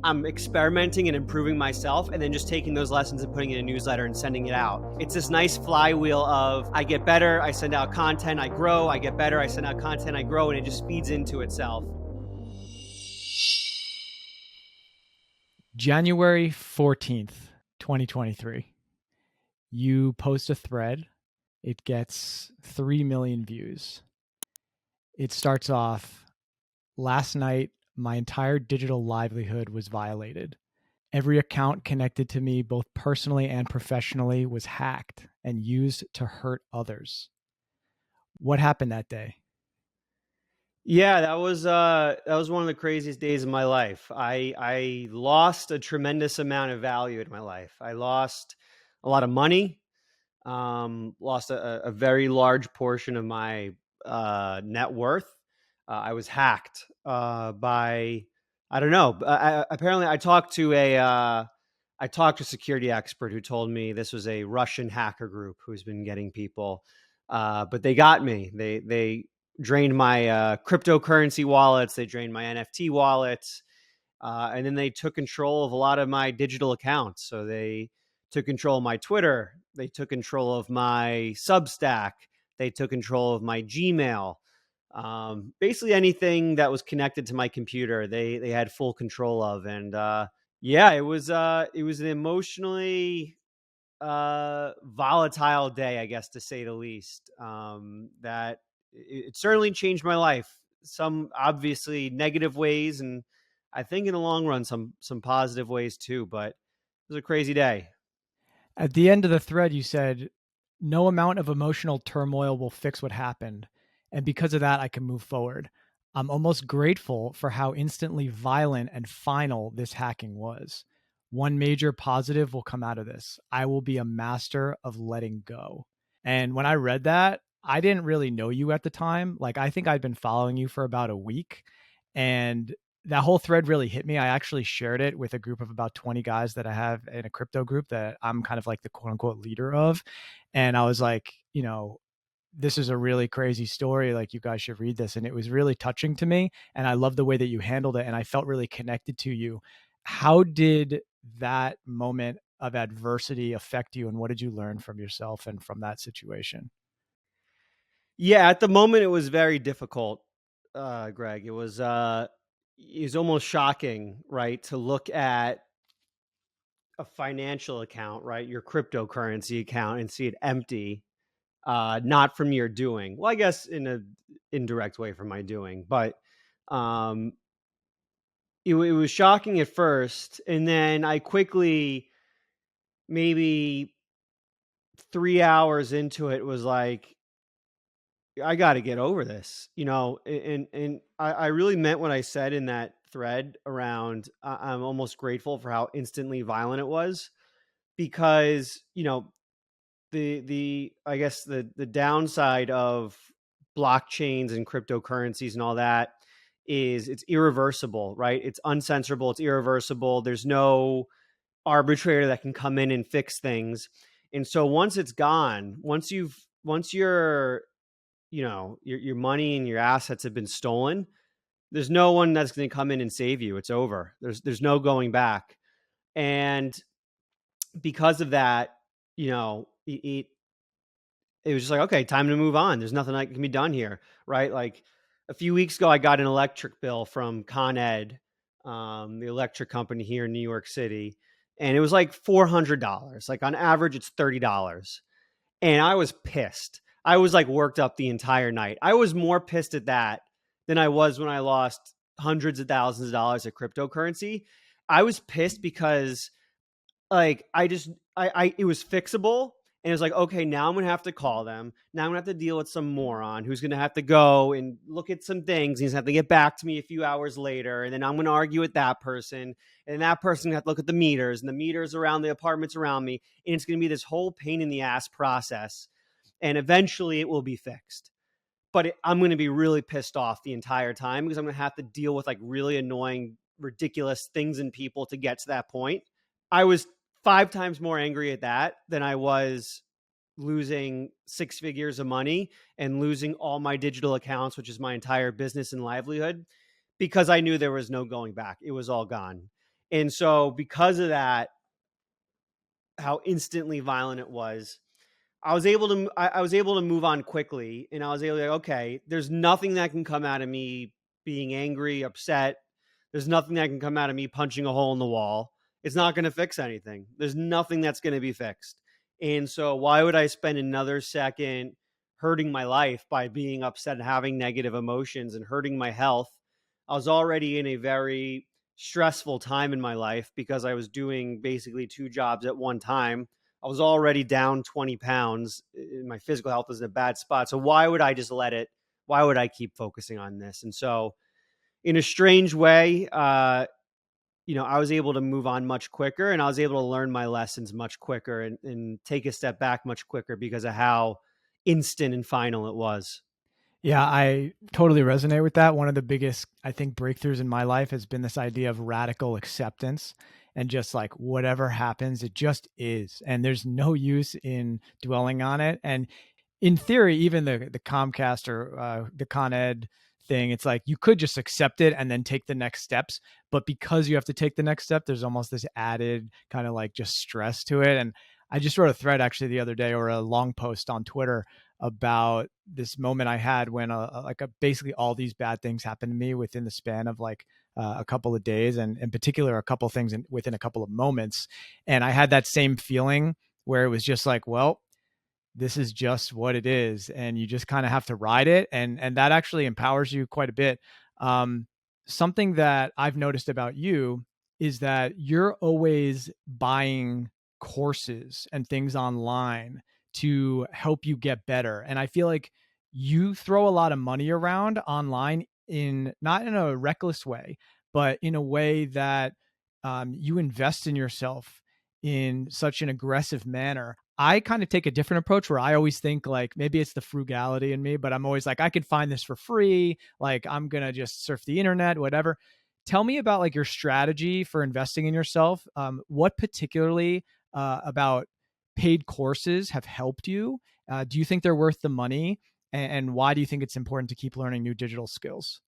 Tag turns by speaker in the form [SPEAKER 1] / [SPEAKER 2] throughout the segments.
[SPEAKER 1] I'm experimenting and improving myself, and then just taking those lessons and putting it in a newsletter and sending it out. It's this nice flywheel of I get better, I send out content, I grow, I get better, I send out content, I grow, and it just feeds into itself.
[SPEAKER 2] January 14th, 2023. You post a thread. It gets 3 million views. It starts off, last night, my entire digital livelihood was violated. Every account connected to me, both personally and professionally, was hacked and used to hurt others. What happened that day?
[SPEAKER 1] Yeah, that was one of the craziest days of my life. I lost a tremendous amount of value in my life. I lost a lot of money, lost a very large portion of my net worth. I was hacked by, I don't know. Apparently, I talked to a security expert who told me this was a Russian hacker group who's been getting people, but they got me. They drained my cryptocurrency wallets. They drained my NFT wallets. And then they took control of a lot of my digital accounts. So they took control of my Twitter. They took control of my Substack. They took control of my Gmail. Basically anything that was connected to my computer, they had full control of. And yeah, it was an emotionally volatile day, I guess, to say the least. That it certainly changed my life. Some obviously negative ways, and I think in the long run, some positive ways too. But it was a crazy day.
[SPEAKER 2] At the end of the thread, you said, no amount of emotional turmoil will fix what happened. And because of that, I can move forward. I'm almost grateful for how instantly violent and final this hacking was. One major positive will come out of this. I will be a master of letting go. And when I read that, I didn't really know you at the time. Like, I think I'd been following you for about a week. And that whole thread really hit me. I actually shared it with a group of about 20 guys that I have in a crypto group that I'm kind of like the quote unquote leader of. And I was like, this is a really crazy story. Like, you guys should read this. And it was really touching to me. And I love the way that you handled it. And I felt really connected to you. How did that moment of adversity affect you? And what did you learn from yourself and from that situation?
[SPEAKER 1] Yeah, at the moment it was very difficult, Greg. It was almost shocking, right, to look at a financial account, right, your cryptocurrency account, and see it empty, not from your doing. Well, I guess in a indirect way from my doing, but um, it was shocking at first, and then I quickly, maybe 3 hours into it, was like, I got to get over this, and I really meant what I said in that thread around. I'm almost grateful for how instantly violent it was, because the I guess the downside of blockchains and cryptocurrencies and all that is it's irreversible, right? It's uncensorable, it's irreversible. There's no arbitrator that can come in and fix things. And so once it's gone, once your money and your assets have been stolen, there's no one that's going to come in and save you. It's over. There's no going back. And because of that, it was just like, okay, time to move on. There's nothing that can be done here, right? Like a few weeks ago, I got an electric bill from Con Ed, the electric company here in New York City, and it was like $400. Like on average, it's $30, and I was pissed. I was like worked up the entire night. I was more pissed at that than I was when I lost hundreds of thousands of dollars of cryptocurrency. I was pissed because like I it was fixable, and it was like, okay, now I'm gonna have to call them. Now I'm gonna have to deal with some moron who's gonna have to go and look at some things. He's gonna have to get back to me a few hours later, and then I'm gonna argue with that person, and that person gonna have to look at the meters, and the meters around the apartments around me, and it's gonna be this whole pain in the ass process. And eventually it will be fixed, but I'm going to be really pissed off the entire time, because I'm going to have to deal with like really annoying, ridiculous things and people to get to that point. I was 5 times more angry at that than I was losing 6 figures of money and losing all my digital accounts, which is my entire business and livelihood, because I knew there was no going back. It was all gone. And so because of that, how instantly violent it was, I was able to move on quickly, and I was able to, like, okay, there's nothing that can come out of me being angry, upset. There's nothing that can come out of me punching a hole in the wall. It's not going to fix anything. There's nothing that's going to be fixed. And so why would I spend another second hurting my life by being upset and having negative emotions and hurting my health? I was already in a very stressful time in my life because I was doing basically two jobs at one time. I was already down 20 pounds. My physical health was in a bad spot. So why would I just let it? Why would I keep focusing on this? And so, in a strange way, I was able to move on much quicker, and I was able to learn my lessons much quicker, and take a step back much quicker because of how instant and final it was.
[SPEAKER 2] Yeah, I totally resonate with that. One of the biggest, I think, breakthroughs in my life has been this idea of radical acceptance and just like whatever happens, it just is. And there's no use in dwelling on it. And in theory, even the Comcast or the Con Ed thing, it's like you could just accept it and then take the next steps. But because you have to take the next step, there's almost this added kind of like just stress to it. And I just wrote a thread actually the other day, or a long post on Twitter, about this moment I had when basically all these bad things happened to me within the span of like a couple of days, and in particular a couple of things within a couple of moments. And I had that same feeling where it was just like, well, this is just what it is, and you just kind of have to ride it, and that actually empowers you quite a bit. um, Something that I've noticed about you is that you're always buying courses and things online to help you get better, and I feel like you throw a lot of money around online, in not in a reckless way, but in a way that you invest in yourself in such an aggressive manner. I kind of take a different approach where I always think like maybe it's the frugality in me, but I'm always like, I could find this for free. Like I'm going to just surf the internet, whatever. Tell me about like your strategy for investing in yourself. What particularly about paid courses have helped you? Do you think they're worth the money? And why do you think it's important to keep learning new digital skills?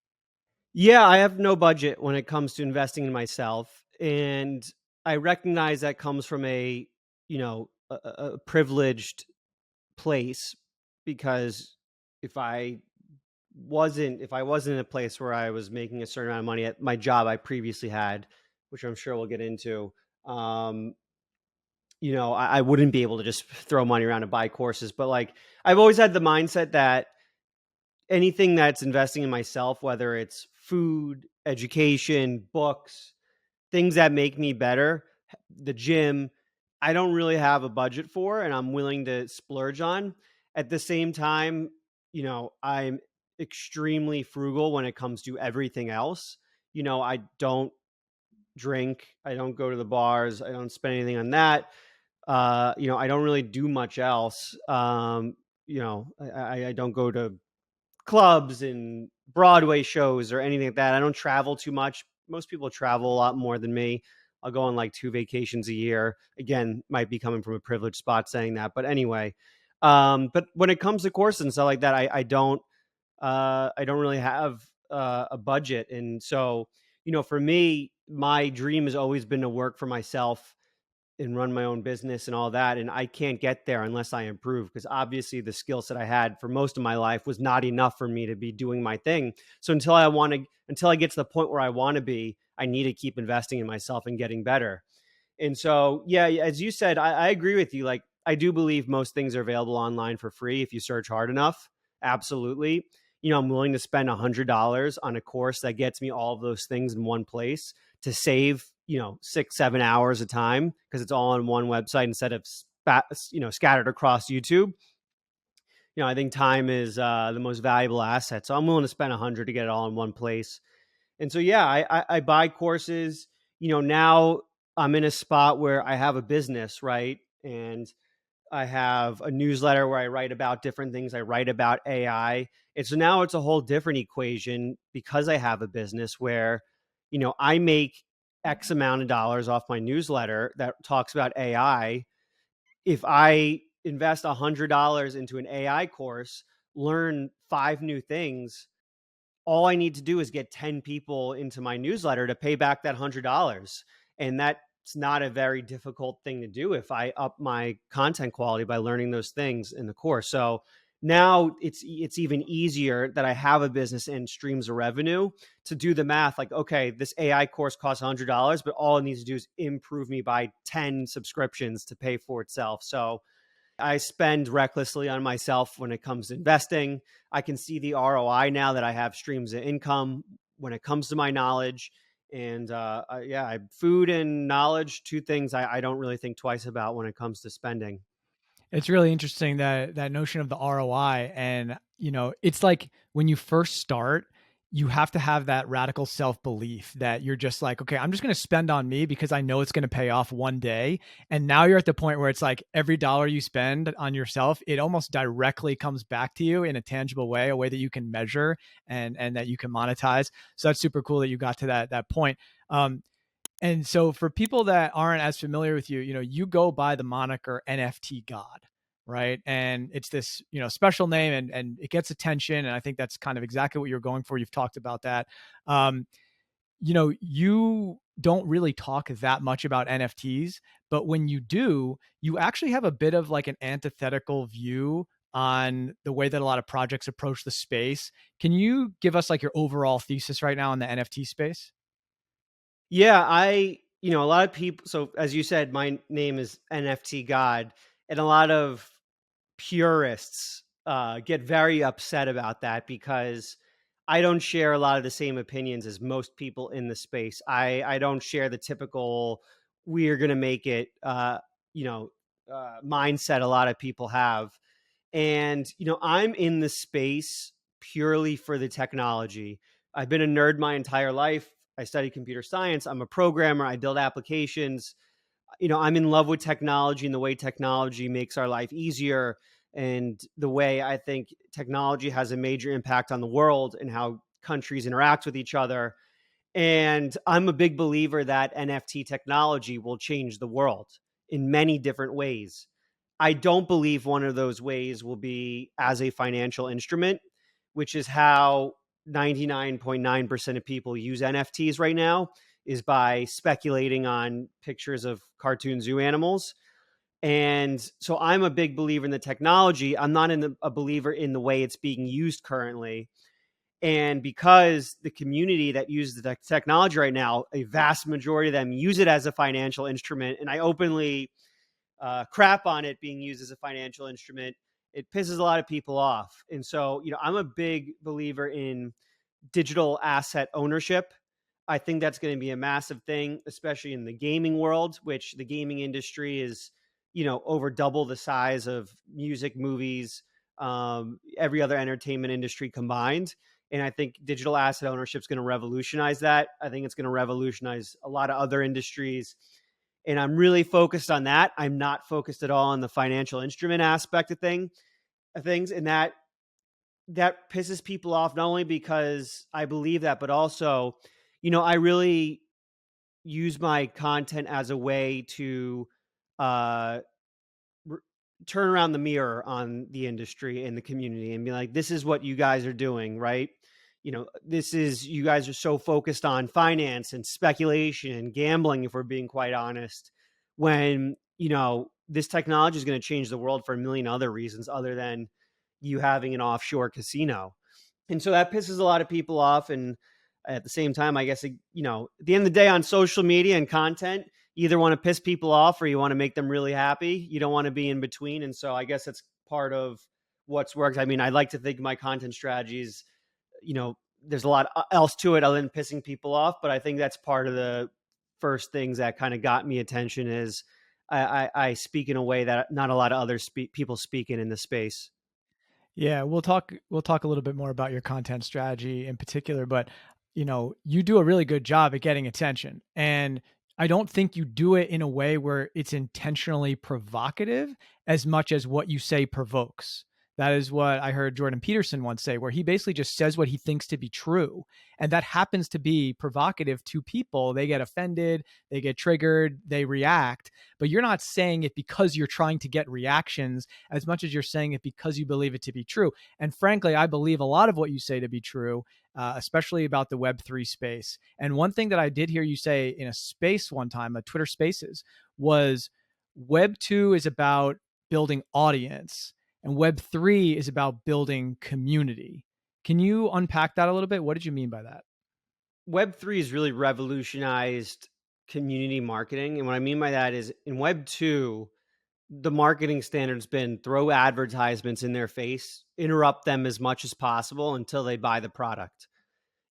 [SPEAKER 1] Yeah, I have no budget when it comes to investing in myself, and I recognize that comes from a privileged place, because if I wasn't in a place where I was making a certain amount of money at my job I previously had, which I'm sure we'll get into, um, I wouldn't be able to just throw money around and buy courses. But like, I've always had the mindset that anything that's investing in myself, whether it's food, education, books, things that make me better, the gym, I don't really have a budget for, and I'm willing to splurge on. At the same time, I'm extremely frugal when it comes to everything else. I don't drink, I don't go to the bars, I don't spend anything on that. I don't really do much else. I don't go to clubs and Broadway shows or anything like that. I don't travel too much. Most people travel a lot more than me. I'll go on like two vacations a year. Again, might be coming from a privileged spot saying that, but anyway. But when it comes to courses and stuff like that, I don't really have a budget, and so for me, my dream has always been to work for myself and run my own business and all that. And I can't get there unless I improve, because obviously the skill set I had for most of my life was not enough for me to be doing my thing. So until I get to the point where I want to be, I need to keep investing in myself and getting better. And so, yeah, as you said, I agree with you. Like, I do believe most things are available online for free if you search hard enough. Absolutely. I'm willing to spend $100 on a course that gets me all of those things in one place to save, 6, 7 hours of time, because it's all on one website instead of scattered across YouTube. I think time is the most valuable asset. So I'm willing to spend 100 to get it all in one place. And so, yeah, I buy courses. Now I'm in a spot where I have a business, right? And I have a newsletter where I write about different things. I write about AI. And so now it's a whole different equation, because I have a business where, I make X amount of dollars off my newsletter that talks about AI. If I invest $100 into an AI course, learn 5 new things, all I need to do is get 10 people into my newsletter to pay back that $100. And that's not a very difficult thing to do if I up my content quality by learning those things in the course. So now it's even easier that I have a business and streams of revenue to do the math. Like, okay, this AI course costs $100, but all it needs to do is improve me by 10 subscriptions to pay for itself. So I spend recklessly on myself when it comes to investing. I can see the ROI now that I have streams of income when it comes to my knowledge. And yeah, food and knowledge, two things I don't really think twice about when it comes to spending.
[SPEAKER 2] It's really interesting that that notion of the ROI. And, it's like when you first start, you have to have that radical self-belief that you're just like, okay, I'm just going to spend on me because I know it's going to pay off one day. And now you're at the point where it's like every dollar you spend on yourself, it almost directly comes back to you in a tangible way, a way that you can measure and that you can monetize. So that's super cool that you got to that point. And so for people that aren't as familiar with you, you go by the moniker NFT God, right? And it's this, special name, and it gets attention. And I think that's kind of exactly what you're going for. You've talked about that. Um, you don't really talk that much about NFTs, but when you do, you actually have a bit of like an antithetical view on the way that a lot of projects approach the space. Can you give us like your overall thesis right now on the NFT space?
[SPEAKER 1] Yeah, a lot of people, so as you said, my name is NFT God, and a lot of purists get very upset about that because I don't share a lot of the same opinions as most people in the space. I don't share the typical we're going to make it you know mindset a lot of people have. And I'm in the space purely for the technology. I've been a nerd my entire life. I study computer science. I'm a programmer. I build applications. I'm in love with technology and the way technology makes our life easier, and the way I think technology has a major impact on the world and how countries interact with each other. And I'm a big believer that NFT technology will change the world in many different ways. I don't believe one of those ways will be as a financial instrument, which is how 99.9% of people use NFTs right now, is by speculating on pictures of cartoon zoo animals. And so I'm a big believer in the technology. I'm not a believer in the way it's being used currently. And because the community that uses the technology right now, a vast majority of them use it as a financial instrument. And I openly crap on it being used as a financial instrument. It pisses a lot of people off. And so, I'm a big believer in digital asset ownership. I think that's going to be a massive thing, especially in the gaming world, which the gaming industry is, over double the size of music, movies, every other entertainment industry combined. And I think digital asset ownership is going to revolutionize that. I think it's going to revolutionize a lot of other industries. And I'm really focused on that. I'm not focused at all on the financial instrument aspect of things. And that pisses people off, not only because I believe that, but also, I really use my content as a way to uh, r- turn around the mirror on the industry and the community and be like, this is what you guys are doing, right? This is, you guys are so focused on finance and speculation and gambling, if we're being quite honest, when, this technology is going to change the world for a million other reasons other than you having an offshore casino. And so that pisses a lot of people off. And at the same time, I guess, at the end of the day, on social media and content, you either want to piss people off or you want to make them really happy. You don't want to be in between. And so I guess that's part of what's worked. I mean, I like to think my content strategies, there's a lot else to it other than pissing people off. But I think that's part of the first things that kind of got me attention is I speak in a way that not a lot of other people speak in the space.
[SPEAKER 2] Yeah, we'll talk a little bit more about your content strategy in particular, but you do a really good job at getting attention. And I don't think you do it in a way where it's intentionally provocative as much as what you say provokes. That is what I heard Jordan Peterson once say, where he basically just says what he thinks to be true. And that happens to be provocative to people. They get offended, they get triggered, they react. But you're not saying it because you're trying to get reactions as much as you're saying it because you believe it to be true. And frankly, I believe a lot of what you say to be true. especially about the Web3 space. And one thing that I did hear you say in a space one time, a Twitter Spaces, was Web2 is about building audience and Web3 is about building community. Can you unpack that a little bit? What did you mean by that?
[SPEAKER 1] Web3 has really revolutionized community marketing. And what I mean by that is in Web2, the marketing standard's been throw advertisements in their face, interrupt them as much as possible until they buy the product.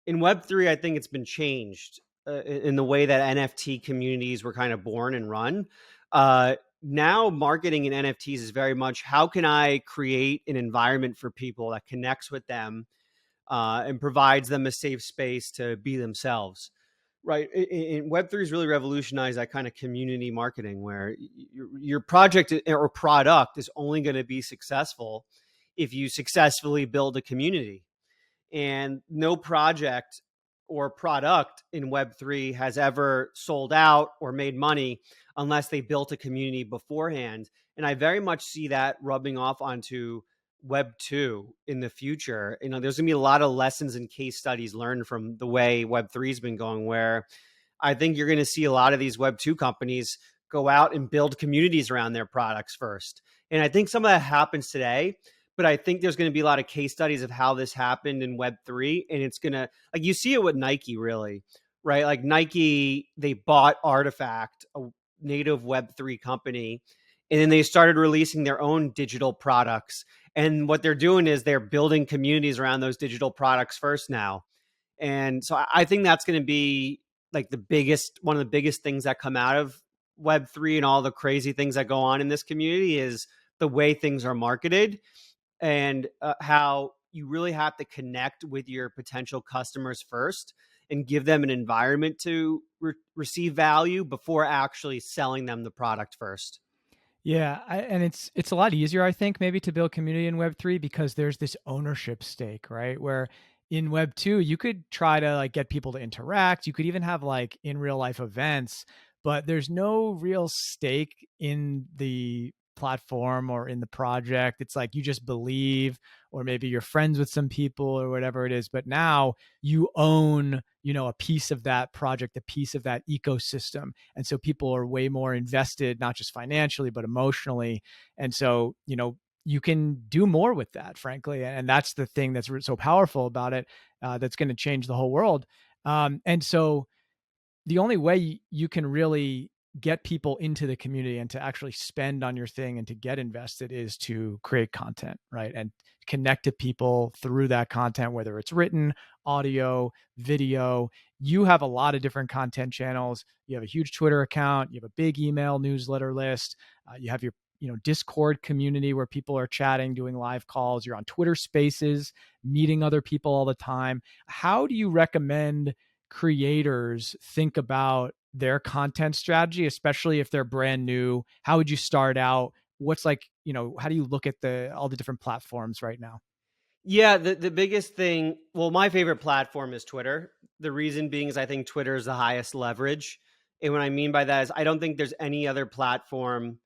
[SPEAKER 1] In Web3, I think it's been changed in the way that NFT communities were kind of born and run. Now, marketing in NFTs is very much how can I create an environment for people that connects with them and provides them a safe space to be themselves. Right. Web3 has really revolutionized that kind of community marketing where your project or product is only going to be successful if you successfully build a community. And no project or product in Web3 has ever sold out or made money unless they built a community beforehand. And I very much see that rubbing off onto Web2 in the future. There's going to be a lot of lessons and case studies learned from the way Web3 has been going, where I think you're going to see a lot of these Web2 companies go out and build communities around their products first. And I think some of that happens today, but I think there's going to be a lot of case studies of how this happened in Web3. And it's going to, like, you see it with Nike, really, right? Like Nike, they bought Artifact, a native Web3 company, and then they started releasing their own digital products. And what they're doing is they're building communities around those digital products first now. And so I think that's going to be like one of the biggest things that come out of Web3 and all the crazy things that go on in this community is the way things are marketed and how you really have to connect with your potential customers first and give them an environment to receive value before actually selling them the product first.
[SPEAKER 2] Yeah, and it's a lot easier, I think, maybe to build community in Web3 because there's this ownership stake, right? Where in Web2, you could try to like get people to interact. You could even have like in real life events, but there's no real stake in the platform or in the project. It's like you just believe, or maybe you're friends with some people or whatever it is. But now you own, a piece of that project, a piece of that ecosystem. And so people are way more invested, not just financially, but emotionally. And so, you can do more with that, frankly. And that's the thing that's so powerful about it, that's going to change the whole world. And so the only way you can really get people into the community and to actually spend on your thing and to get invested is to create content, right? And connect to people through that content, whether it's written, audio, video. You have a lot of different content channels. You have a huge Twitter account. You have a big email newsletter list. You have your Discord community where people are chatting, doing live calls. You're on Twitter Spaces, meeting other people all the time. How do you recommend creators think about their content strategy, especially if they're brand new? How would you start out? What's like, how do you look at all the different platforms right now?
[SPEAKER 1] Yeah, the biggest thing, well, my favorite platform is Twitter. The reason being is I think Twitter is the highest leverage. And what I mean by that is I don't think there's any other platform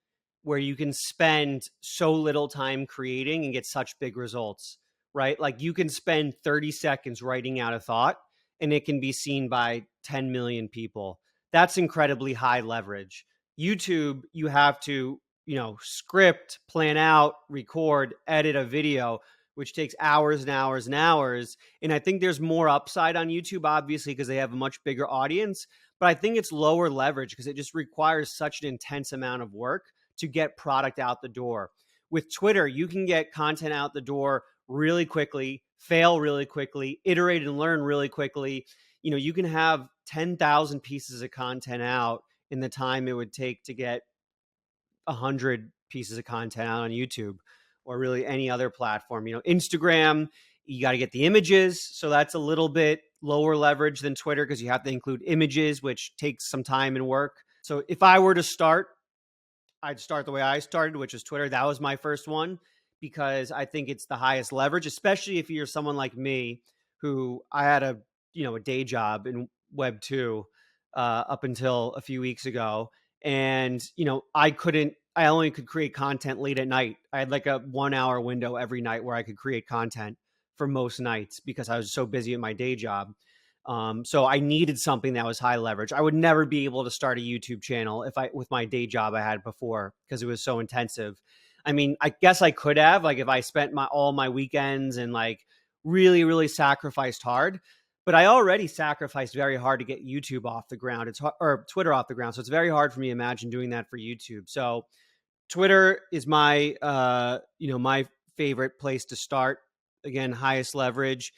[SPEAKER 1] where you can spend so little time creating and get such big results, right? Like you can spend 30 seconds writing out a thought and it can be seen by 10 million people. That's incredibly high leverage. YouTube, you have to, script, plan out, record, edit a video, which takes hours and hours and hours. And I think there's more upside on YouTube, obviously, because they have a much bigger audience. But I think it's lower leverage because it just requires such an intense amount of work to get product out the door. With Twitter, you can get content out the door really quickly, fail really quickly, iterate and learn really quickly. You can have 10,000 pieces of content out in the time it would take to get 100 pieces of content out on YouTube or really any other platform. Instagram, you got to get the images. So that's a little bit lower leverage than Twitter because you have to include images, which takes some time and work. So if I were to start, I'd start the way I started, which is Twitter. That was my first one because I think it's the highest leverage, especially if you're someone like me who I had a day job in Web2 up until a few weeks ago. And, I only could create content late at night. I had like a 1 hour window every night where I could create content for most nights because I was so busy at my day job. So I needed something that was high leverage. I would never be able to start a YouTube channel if I with my day job I had before because it was so intensive. I mean, I guess I could have, like, if I spent my all my weekends and like really really sacrificed hard, but I already sacrificed very hard to get YouTube off the ground. Or Twitter off the ground. So it's very hard for me to imagine doing that for YouTube. So Twitter is my my favorite place to start. Again, highest leverage.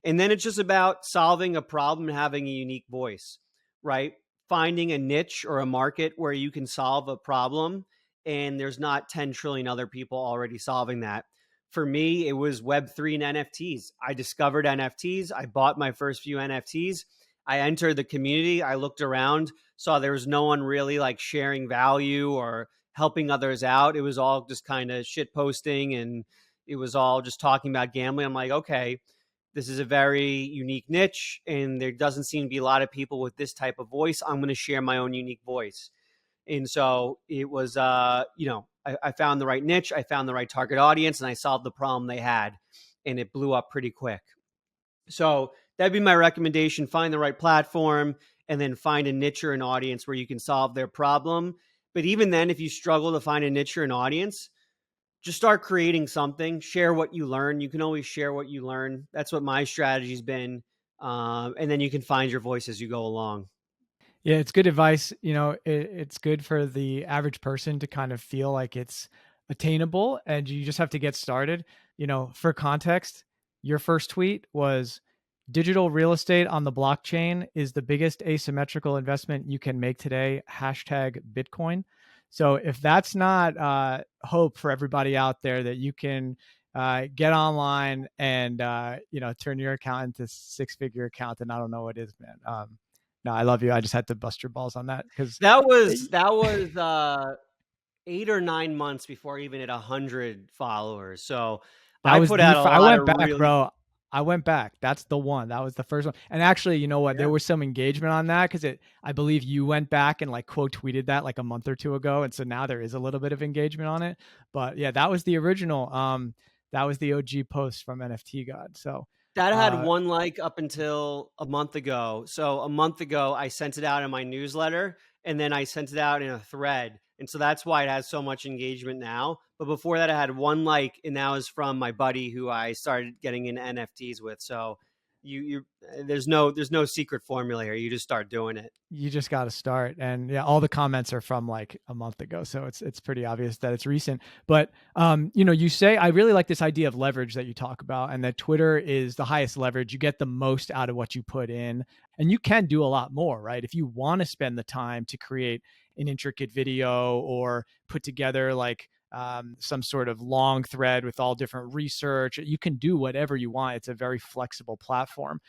[SPEAKER 1] And then it's just about solving a problem and having a unique voice, right? Finding a niche or a market where you can solve a problem and there's not 10 trillion other people already solving that. For me, it was Web3 and NFTs. I discovered NFTs. I bought my first few NFTs. I entered the community. I looked around, saw there was no one really like sharing value or helping others out. It was all just kind of shit posting and it was all just talking about gambling. I'm like, okay, this is a very unique niche and there doesn't seem to be a lot of people with this type of voice. I'm going to share my own unique voice. And so it was, I found the right niche, I found the right target audience, and I solved the problem they had, and it blew up pretty quick. So that'd be my recommendation: find the right platform, and then find a niche or an audience where you can solve their problem. But even then, if you struggle to find a niche or an audience, just start creating something. Share what you learn. You can always share what you learn. That's what my strategy's been. And then you can find your voice as you go along.
[SPEAKER 2] Yeah, it's good advice. It's good for the average person to kind of feel like it's attainable and you just have to get started. For context, your first tweet was digital real estate on the blockchain is the biggest asymmetrical investment you can make today. Hashtag Bitcoin. So if that's not hope for everybody out there that you can get online and turn your account into six-figure account, then I don't know what is, man. No, I love you. I just had to bust your balls on that because
[SPEAKER 1] That was 8 or 9 months before I even hit 100 followers. So
[SPEAKER 2] that
[SPEAKER 1] I
[SPEAKER 2] was
[SPEAKER 1] put out a
[SPEAKER 2] I
[SPEAKER 1] lot of
[SPEAKER 2] went back,
[SPEAKER 1] really,
[SPEAKER 2] bro. I went back. That's the one. That was the first one. And actually, you know what?
[SPEAKER 1] yeah.
[SPEAKER 2] There was some engagement on that because I believe you went back and like quote tweeted that like a month or two ago. And so now there is a little bit of engagement on it. But yeah, that was the original. That was the OG post from NFT God. So
[SPEAKER 1] That had
[SPEAKER 2] uh,
[SPEAKER 1] one like up until a month ago. So a month ago, I sent it out in my newsletter and then I sent it out in a thread. And so that's why it has so much engagement now. But before that, I had one like, and that was from my buddy who I started getting into NFTs with. So there's no secret formula here. You just start doing it.
[SPEAKER 2] you just got to start. And yeah, all the comments are from like a month ago, so it's pretty obvious that it's recent. But you say, I really like this idea of leverage that you talk about, and that Twitter is the highest leverage. You get the most out of what you put in, and you can do a lot more, right? If you want to spend the time to create an intricate video or put together like some sort of long thread with all different research, you can do whatever you want. It's a very flexible platform.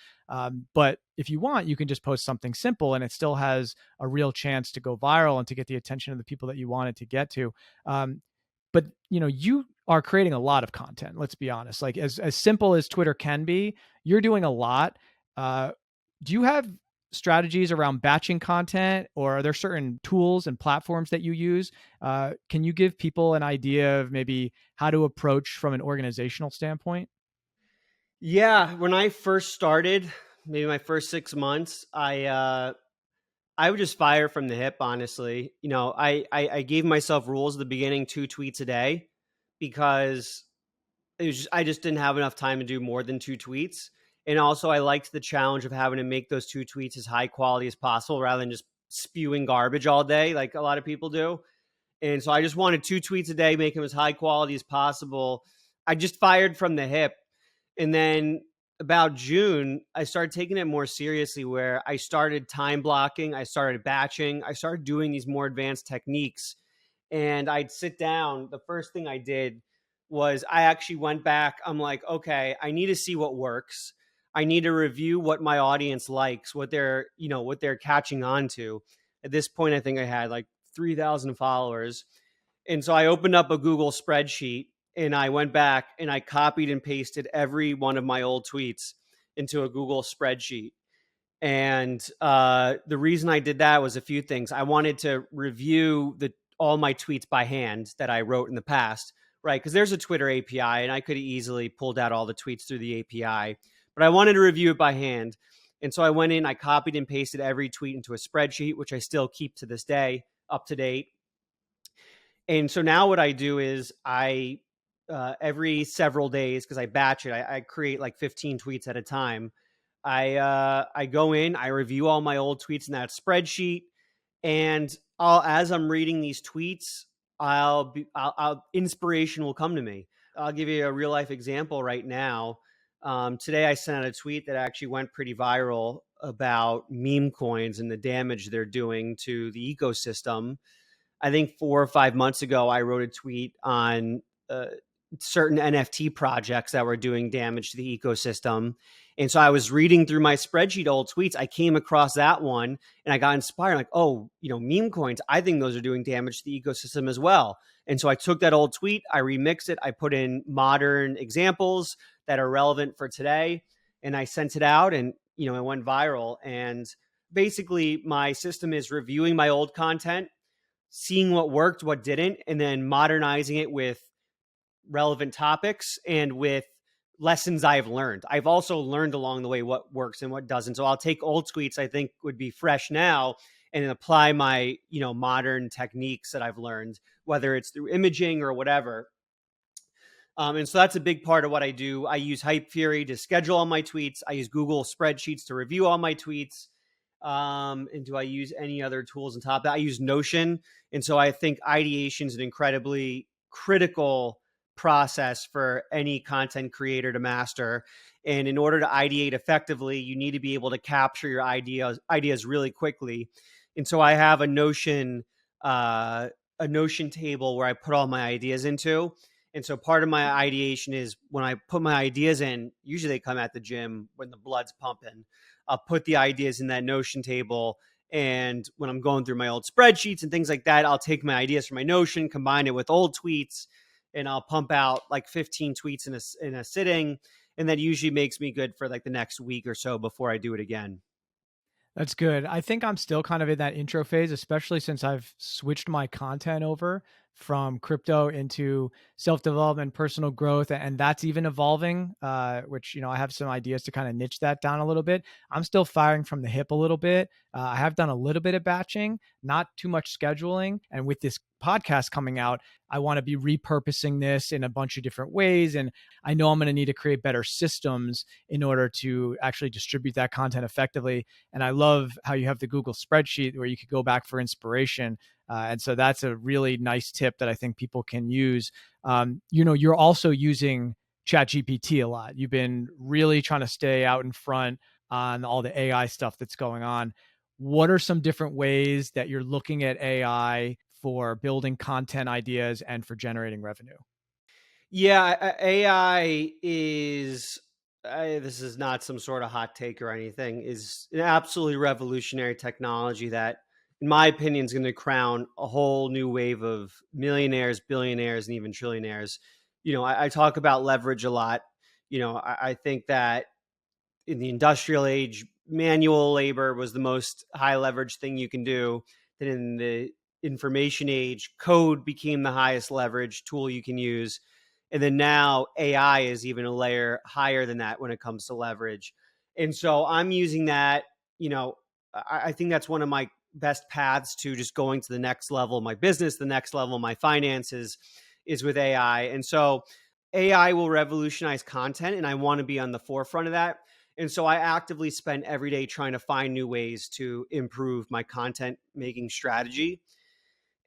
[SPEAKER 2] But if you want, you can just post something simple and it still has a real chance to go viral and to get the attention of the people that you want it to get to. But you are creating a lot of content. Let's be honest. Like as simple as Twitter can be, you're doing a lot. Do you have strategies around batching content, or are there certain tools and platforms that you use? Can you give people an idea of maybe how to approach from an organizational standpoint?
[SPEAKER 1] Yeah. When I first started, maybe my first 6 months, I would just fire from the hip, honestly. I gave myself rules at the beginning, 2 tweets a day, because I just didn't have enough time to do more than 2 tweets. And also I liked the challenge of having to make those 2 tweets as high quality as possible rather than just spewing garbage all day like a lot of people do. And so I just wanted 2 tweets a day, make them as high quality as possible. I just fired from the hip. And then about June, I started taking it more seriously where I started time blocking, I started batching, I started doing these more advanced techniques. And I'd sit down. The first thing I did was I actually went back. I'm like, okay, I need to see what works. I need to review what my audience likes, what they're catching on to. At this point, I think I had like 3,000 followers. And so I opened up a Google spreadsheet and I went back and I copied and pasted every one of my old tweets into a Google spreadsheet. And the reason I did that was a few things. I wanted to review all my tweets by hand that I wrote in the past, right? Because there's a Twitter API, and I could have easily pulled out all the tweets through the API, but I wanted to review it by hand. And so I went in, I copied and pasted every tweet into a spreadsheet, which I still keep to this day up to date. And so now what I do is every several days, because I batch it, I create like 15 tweets at a time. I go in, I review all my old tweets in that spreadsheet, and as I'm reading these tweets, inspiration will come to me. I'll give you a real life example right now. Today I sent out a tweet that actually went pretty viral about meme coins and the damage they're doing to the ecosystem. I think 4 or 5 months ago, I wrote a tweet on uh, certain NFT projects that were doing damage to the ecosystem. And so I was reading through my spreadsheet old tweets. I came across that one and I got inspired. Like, oh, meme coins, I think those are doing damage to the ecosystem as well. And so I took that old tweet, I remixed it, I put in modern examples that are relevant for today, and I sent it out, and it went viral. And basically, my system is reviewing my old content, seeing what worked, what didn't, and then modernizing it with relevant topics and with lessons I've learned. I've also learned along the way what works and what doesn't. So I'll take old tweets I think would be fresh now and apply my, modern techniques that I've learned, whether it's through imaging or whatever. And so that's a big part of what I do. I use Hype Fury to schedule all my tweets. I use Google spreadsheets to review all my tweets. And do I use any other tools on top of that? I use Notion. And so I think ideation is an incredibly critical process for any content creator to master. And in order to ideate effectively, you need to be able to capture your ideas really quickly. And so I have a Notion table where I put all my ideas into. And so part of my ideation is when I put my ideas in, usually they come at the gym when the blood's pumping. I'll put the ideas in that Notion table. And when I'm going through my old spreadsheets and things like that, I'll take my ideas from my Notion, combine it with old tweets, and I'll pump out like 15 tweets in a sitting. And that usually makes me good for like the next week or so before I do it again.
[SPEAKER 2] That's good. I think I'm still kind of in that intro phase, especially since I've switched my content over from crypto into self-development, personal growth, and that's even evolving. Which I have some ideas to kind of niche that down a little bit. I'm still firing from the hip a little bit. I have done a little bit of batching, not too much scheduling, and with this podcast coming out, I want to be repurposing this in a bunch of different ways, and I know I'm going to need to create better systems in order to actually distribute that content effectively. And I love how you have the Google spreadsheet where you could go back for inspiration. And so that's a really nice tip that I think people can use. You're also using ChatGPT a lot. You've been really trying to stay out in front on all the AI stuff that's going on. What are some different ways that you're looking at AI for building content ideas and for generating revenue?
[SPEAKER 1] Yeah, AI is, this is not some sort of hot take or anything, is an absolutely revolutionary technology that, in my opinion, is going to crown a whole new wave of millionaires, billionaires, and even trillionaires. I talk about leverage a lot. I think that in the industrial age, manual labor was the most high leverage thing you can do. Then in the information age, code became the highest leverage tool you can use. And then now AI is even a layer higher than that when it comes to leverage. And so I'm using that, I think that's one of my best paths to just going to the next level of my business, the next level of my finances is with AI. And so AI will revolutionize content, and I want to be on the forefront of that. And so I actively spend every day trying to find new ways to improve my content making strategy.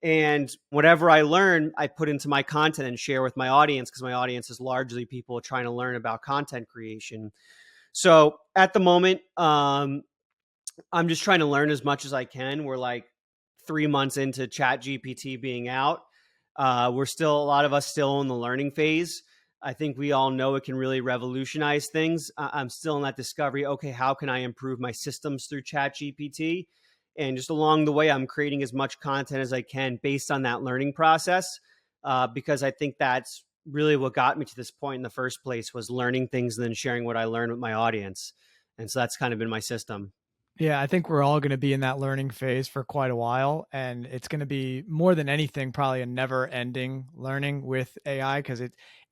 [SPEAKER 1] And whatever I learn, I put into my content and share with my audience, because my audience is largely people trying to learn about content creation. So at the moment, I'm just trying to learn as much as I can. We're like 3 months into Chat GPT being out. We're still, a lot of us still in the learning phase. I think we all know it can really revolutionize things. I'm still in that discovery. Okay, how can I improve my systems through Chat GPT? And just along the way, I'm creating as much content as I can based on that learning process, because I think that's really what got me to this point in the first place, was learning things and then sharing what I learned with my audience. And so that's kind of been my system.
[SPEAKER 2] Yeah, I think we're all gonna be in that learning phase for quite a while, and it's gonna be more than anything probably a never-ending learning with AI because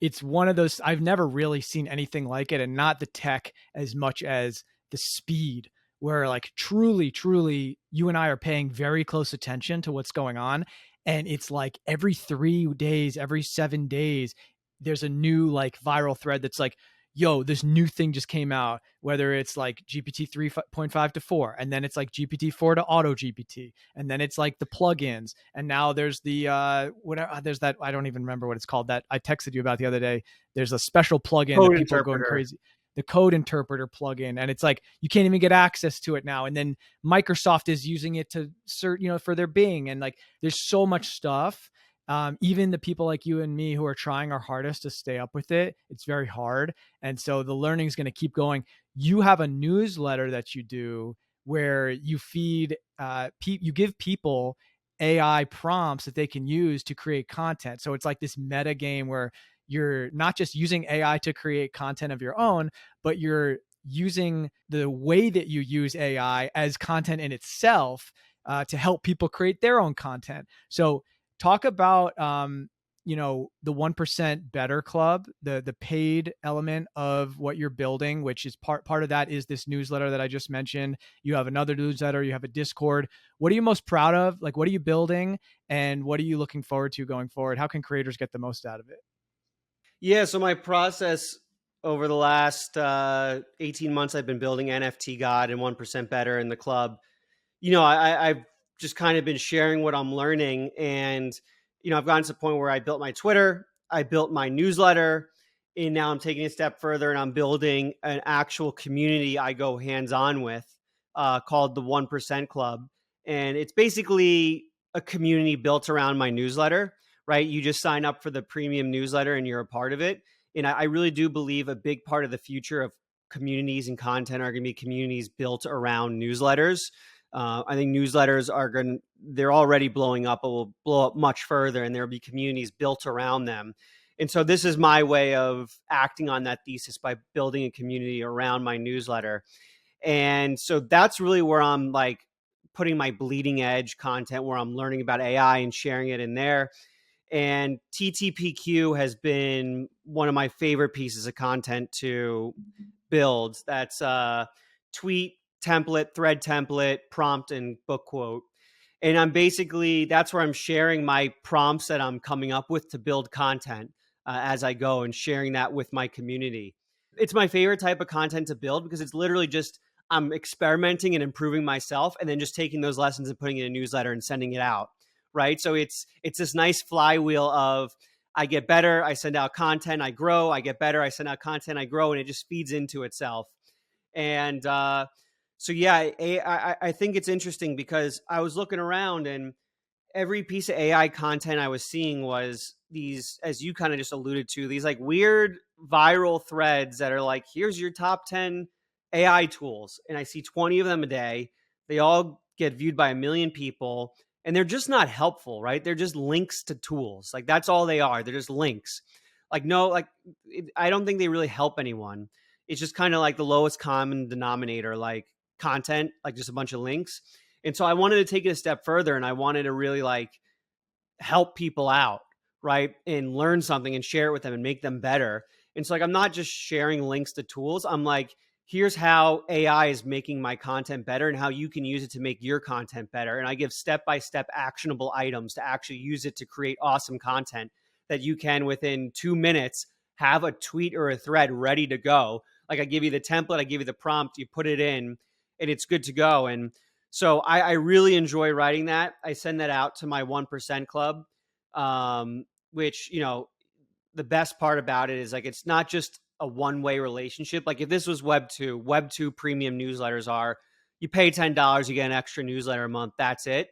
[SPEAKER 2] it's one of those I've never really seen anything like it, and not the tech as much as the speed, where, like, truly, truly, you and I are paying very close attention to what's going on, and it's like every 3 days, every 7 days, there's a new, like, viral thread that's like, "Yo, this new thing just came out," whether it's like GPT 3.5 to 4, and then it's like GPT 4 to Auto GPT, and then it's like the plugins, and now there's the whatever. There's that I don't even remember what it's called that I texted you about the other day. There's a special plugin that
[SPEAKER 1] Code
[SPEAKER 2] people are going
[SPEAKER 1] interpreter.
[SPEAKER 2] crazy. The code interpreter plugin, and it's like you can't even get access to it now. And then Microsoft is using it to search, for their Bing, and like there's so much stuff. Even the people like you and me who are trying our hardest to stay up with it, it's very hard, and so the learning is going to keep going. You have a newsletter that you do where you feed you give people AI prompts that they can use to create content. So it's like this meta game where you're not just using AI to create content of your own, but you're using the way that you use AI as content in itself to help people create their own content. So talk about the 1% better club, the paid element of what you're building, which is part of that is this newsletter that I just mentioned. You have another newsletter, you have a Discord. What are you most proud of? Like, what are you building, and what are you looking forward to going forward? How can creators get the most out of it?
[SPEAKER 1] Yeah, so my process over the last 18 months, I've been building NFT God and 1% Better in the club. I've just kind of been sharing what I'm learning. And, I've gotten to the point where I built my Twitter, I built my newsletter, and now I'm taking it a step further and I'm building an actual community I go hands on with called the 1% Club. And it's basically a community built around my newsletter, right? You just sign up for the premium newsletter and you're a part of it. And I really do believe a big part of the future of communities and content are going to be communities built around newsletters. I think newsletters they're already blowing up, but will blow up much further, and there'll be communities built around them. And so this is my way of acting on that thesis by building a community around my newsletter. And so that's really where I'm like putting my bleeding edge content, where I'm learning about AI and sharing it in there. And TTPQ has been one of my favorite pieces of content to build. That's tweet template, thread template, prompt, and book quote. And that's where I'm sharing my prompts that I'm coming up with to build content as I go, and sharing that with my community. It's my favorite type of content to build because it's literally just I'm experimenting and improving myself, and then just taking those lessons and putting it in a newsletter and sending it out. Right. So it's this nice flywheel of I get better, I send out content, I grow, I get better, I send out content, I grow, and it just feeds into itself. And so, yeah, I think it's interesting because I was looking around, and every piece of AI content I was seeing was these, as you kind of just alluded to, these like weird viral threads that are like, here's your top 10 AI tools. And I see 20 of them a day. They all get viewed by a million people, and they're just not helpful, right? They're just links to tools. Like that's all they are. They're just links. Like, no, like I don't think they really help anyone. It's just kind of like the lowest common denominator, like content, like just a bunch of links. And so I wanted to take it a step further, and I wanted to really like help people out, right? And learn something and share it with them and make them better. And so like I'm not just sharing links to tools. I'm like, here's how AI is making my content better and how you can use it to make your content better. And I give step-by-step actionable items to actually use it to create awesome content that you can within 2 minutes have a tweet or a thread ready to go. Like I give you the template, I give you the prompt, you put it in, and it's good to go. And so I really enjoy writing that. I send that out to my 1% club, which, the best part about it is like it's not just a one-way relationship. Like if this was Web2 premium newsletters are you pay $10, you get an extra newsletter a month. That's it.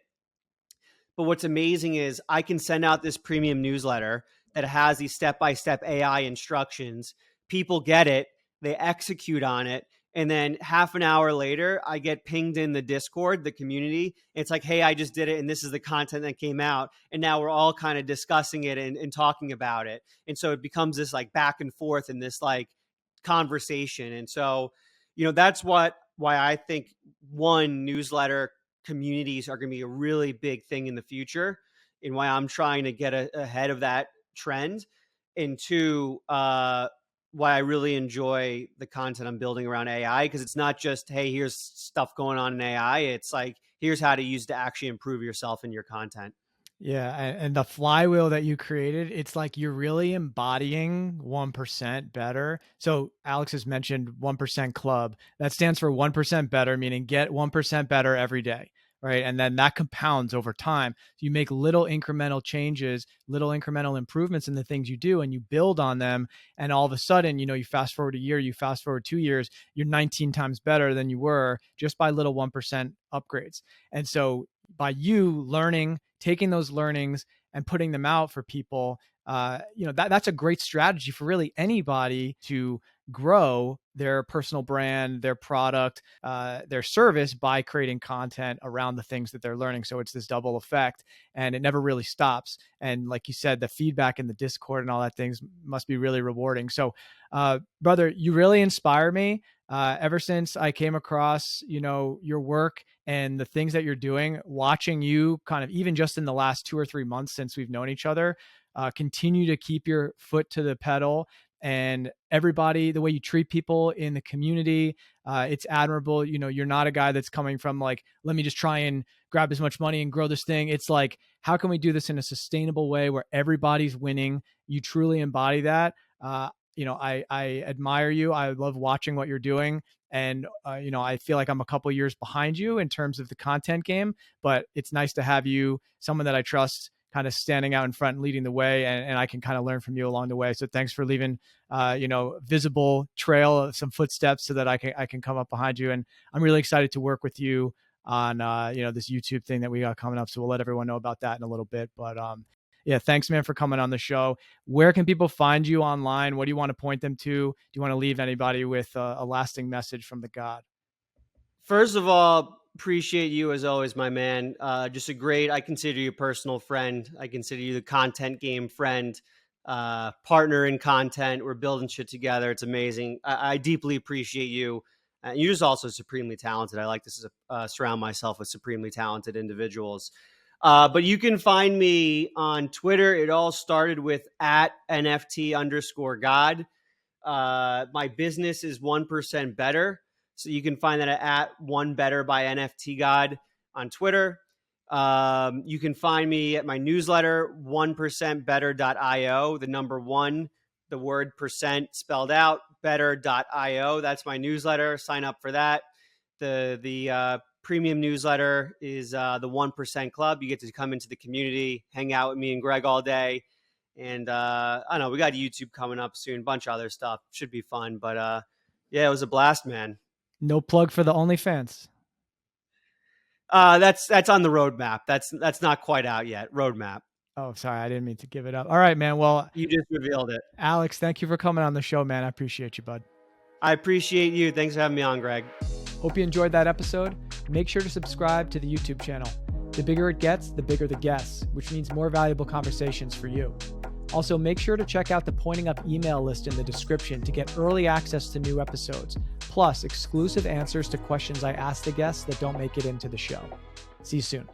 [SPEAKER 1] But what's amazing is I can send out this premium newsletter that has these step-by-step AI instructions. People get it, they execute on it, and then half an hour later, I get pinged in the Discord, the community. It's like, hey, I just did it, and this is the content that came out. And now we're all kind of discussing it and talking about it. And so it becomes this like back and forth and this like conversation. And so, that's what why I think one, newsletter communities are going to be a really big thing in the future, and why I'm trying to get ahead of that trend. And two, why I really enjoy the content I'm building around AI, because it's not just, hey, here's stuff going on in AI. It's like, here's how to use it to actually improve yourself and your content.
[SPEAKER 2] Yeah, and the flywheel that you created, it's like you're really embodying 1% better. So Alex has mentioned 1% club. That stands for 1% better, meaning get 1% better every day, right? And then that compounds over time. You make little incremental changes, little incremental improvements in the things you do, and you build on them. And all of a sudden, you fast forward a year, you fast forward 2 years, you're 19 times better than you were just by little 1% upgrades. And so by you learning, taking those learnings and putting them out for people, that's a great strategy for really anybody to grow their personal brand, their product, their service by creating content around the things that they're learning. So it's this double effect, and it never really stops. And like you said, the feedback in the Discord and all that things must be really rewarding. So, brother, you really inspire me. Ever since I came across, your work and the things that you're doing, watching you kind of even just in the last 2 or 3 months since we've known each other, continue to keep your foot to the pedal, and everybody, the way you treat people in the community, it's admirable. You're not a guy that's coming from like, let me just try and grab as much money and grow this thing. It's like, how can we do this in a sustainable way where everybody's winning? You truly embody that. I admire you. I love watching what you're doing. And, I feel like I'm a couple years behind you in terms of the content game, but it's nice to have you, someone that I trust, kind of standing out in front and leading the way. And I can kind of learn from you along the way. So thanks for leaving, visible trail, some footsteps so that I can come up behind you. And I'm really excited to work with you on, this YouTube thing that we got coming up. So we'll let everyone know about that in a little bit. But, yeah, thanks, man, for coming on the show. Where can people find you online? What do you want to point them to? Do you want to leave anybody with a lasting message from the God?
[SPEAKER 1] First of all, appreciate you as always, my man. Just I consider you a personal friend. I consider you the content game friend, partner in content. We're building shit together. It's amazing. I deeply appreciate you. You're just also supremely talented. I like to surround myself with supremely talented individuals. But you can find me on Twitter. It all started with at NFT_God. My business is 1% better. So you can find that at one better by NFT God on Twitter. You can find me at my newsletter, 1%better.io, the number one, the word percent spelled out, better.io. That's my newsletter. Sign up for that. The premium newsletter is the 1% Club. You get to come into the community, hang out with me and Greg all day. And I don't know, we got YouTube coming up soon, bunch of other stuff. Should be fun. But yeah, it was a blast, man.
[SPEAKER 2] No plug for the OnlyFans.
[SPEAKER 1] That's on the roadmap. That's not quite out yet. Roadmap.
[SPEAKER 2] Oh, sorry, I didn't mean to give it up. All right, man. Well,
[SPEAKER 1] you just revealed it.
[SPEAKER 2] Alex, thank you for coming on the show, man. I appreciate you, bud.
[SPEAKER 1] I appreciate you. Thanks for having me on, Greg.
[SPEAKER 2] Hope you enjoyed that episode. Make sure to subscribe to the YouTube channel. The bigger it gets, the bigger the guests, which means more valuable conversations for you. Also, make sure to check out the Pointing Up email list in the description to get early access to new episodes, plus exclusive answers to questions I ask the guests that don't make it into the show. See you soon.